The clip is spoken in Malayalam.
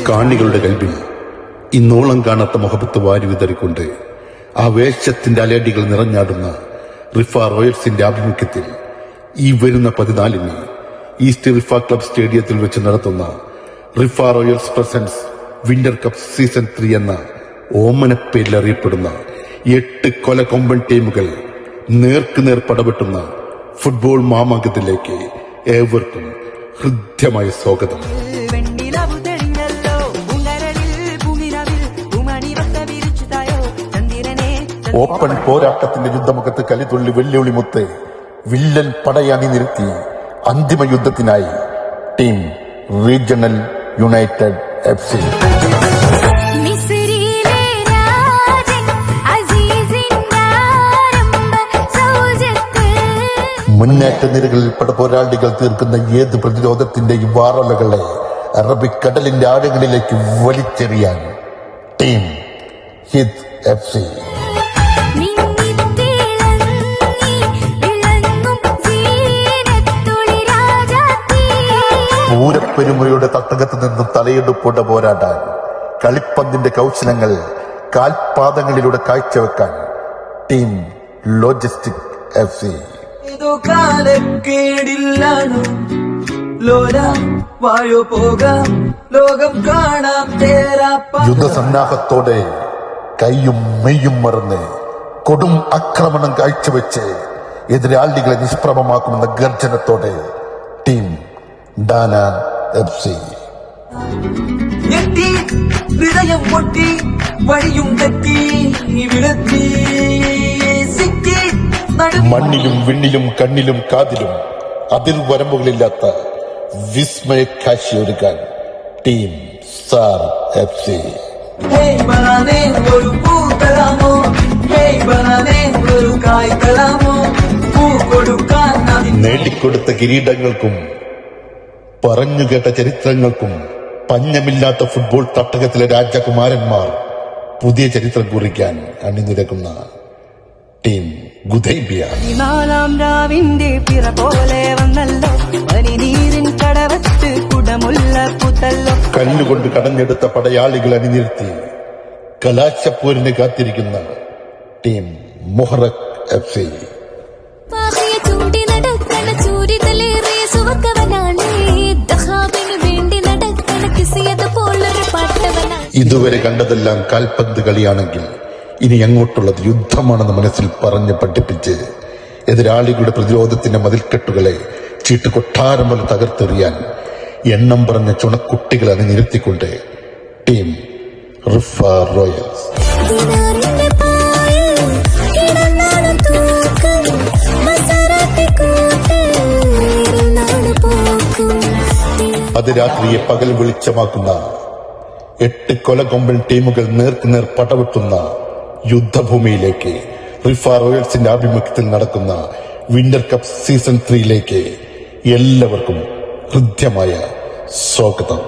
കാണികളുടെ കൽവിൽ ഇന്നോളം കാണാത്ത മുഹബത്ത് വാരി വിതറിക്കൊണ്ട് ആവേശത്തിന്റെ അലയടികൾ നിറഞ്ഞാടുന്ന റിഫ റോയൽസിന്റെ ആഭിമുഖ്യത്തിൽ ഈ വരുന്ന 14-ന് ഈസ്റ്റ് റിഫ ക്ലബ് സ്റ്റേഡിയത്തിൽ വെച്ച് നടത്തുന്ന Riffa Royals presents winter cup season 3 എന്ന ഓമനപ്പേരിൽ അറിയപ്പെടുന്ന 8 കൊലകൊമ്പൻ ടീമുകൾ നേർക്കുനേർ പടവെട്ടുന്ന ഫുട്ബോൾ മാമാങ്കത്തിലേക്ക് ഏവർക്കും ഹൃദ്യമായ സ്വാഗതം. ഓപ്പൺ പോരാട്ടത്തിന്റെ യുദ്ധമുഖത്ത് കലിതുള്ളി വെല്ലുവിളി മുത്ത് വില്ലൻ പടയണി നിർത്തി അന്തിമ യുദ്ധത്തിനായി ടീം റീജിയണൽ യുണൈറ്റഡ് FC. മുന്നേറ്റ നിരകളിൽ പടപോരാളികൾ തീർക്കുന്ന ഏത് പ്രതിരോധത്തിന്റെയും വാറലകളെ അറബിക്കടലിന്റെ ആഴങ്ങളിലേക്ക് വലിച്ചെറിയാൻ ടീം ഹിദ് FC. പൂരപ്പെരുമയുടെ തട്ടകത്ത് നിന്നും തലയെടുപ്പോടെ പോരാടാൻ കളിപ്പന്തിന്റെ കൗശലങ്ങൾ കാൽപാദങ്ങളിലൂടെ കാഴ്ചവെക്കാൻ ടീം ലോജിസ്റ്റിക് FC. യുദ്ധസന്നാഹത്തോടെ കൈയും മെയ്യും മറന്ന് കൊടും ആക്രമണം കാഴ്ചവെച്ച് എതിരാളികളെ നിഷ്പ്രഭമാക്കുമെന്ന ഗർജനത്തോടെ ടീം ഡാന FC. ഹൃദയം പൊട്ടി വഴിയും തെറ്റി വിളത്തി മണ്ണിലും വിണ്ണിലും കണ്ണിലും കാതിലും അതിർവരമ്പുകളില്ലാത്ത വിസ്മയ കാശിയൊരുക്കാൻ ടീം സ്റ്റാർ FC. ഒരു പൂ തരാമോ, ഒരു കായ് തരാമോ, പൂ കൊടുക്കാൻ നേടിക്കൊടുത്ത കിരീടങ്ങൾക്കും പറഞ്ഞുകേട്ട ചരിത്രങ്ങൾക്കും പഞ്ഞമില്ലാത്ത ഫുട്ബോൾ തട്ടകത്തിലെ രാജകുമാരന്മാർ പുതിയ ചരിത്രം കുറിക്കാൻ അണിനിരക്കുന്ന ടീം ഗുദൈബിയ. രാവിന്റെ പിറ പോലെ വന്നല്ലോ നീരിൻ കടവത്ത് കുടമുള്ള പുതല്ലോ. കല്ലുകൊണ്ട് കടഞ്ഞെടുത്ത പടയാളികൾ അണിനിരത്തി കലാശപ്പോരിന് കാത്തിരിക്കുന്ന ടീം മുഹറക് FC. ഇതുവരെ കണ്ടതെല്ലാം കാൽപന്ത് കളിയാണെങ്കിൽ ഇനി അങ്ങോട്ടുള്ളത് യുദ്ധമാണെന്ന് മനസ്സിൽ പറഞ്ഞ് പഠിപ്പിച്ച് എതിരാളികളുടെ പ്രതിരോധത്തിന്റെ മതിൽക്കെട്ടുകളെ ചീട്ടുകൊട്ടാരം പോലെ തകർത്തെറിയാൻ എണ്ണം പറഞ്ഞ ചുണക്കുട്ടികളെ നിരത്തിക്കൊണ്ട് ടീം റിഫ റോയൽസ്. അത് രാത്രിയെ പകൽ വെളിച്ചമാക്കുന്ന 8 കൊലകൊമ്പൻ ടീമുകൾ നേർക്കുനേർ പടവെട്ടുന്ന യുദ്ധഭൂമിയിലേക്ക് റിഫ റോയൽസിന്റെ ആഭിമുഖ്യത്തിൽ നടക്കുന്ന വിന്റർ കപ്പ് സീസൺ 3 എല്ലാവർക്കും ഹൃദ്യമായ സ്വാഗതം.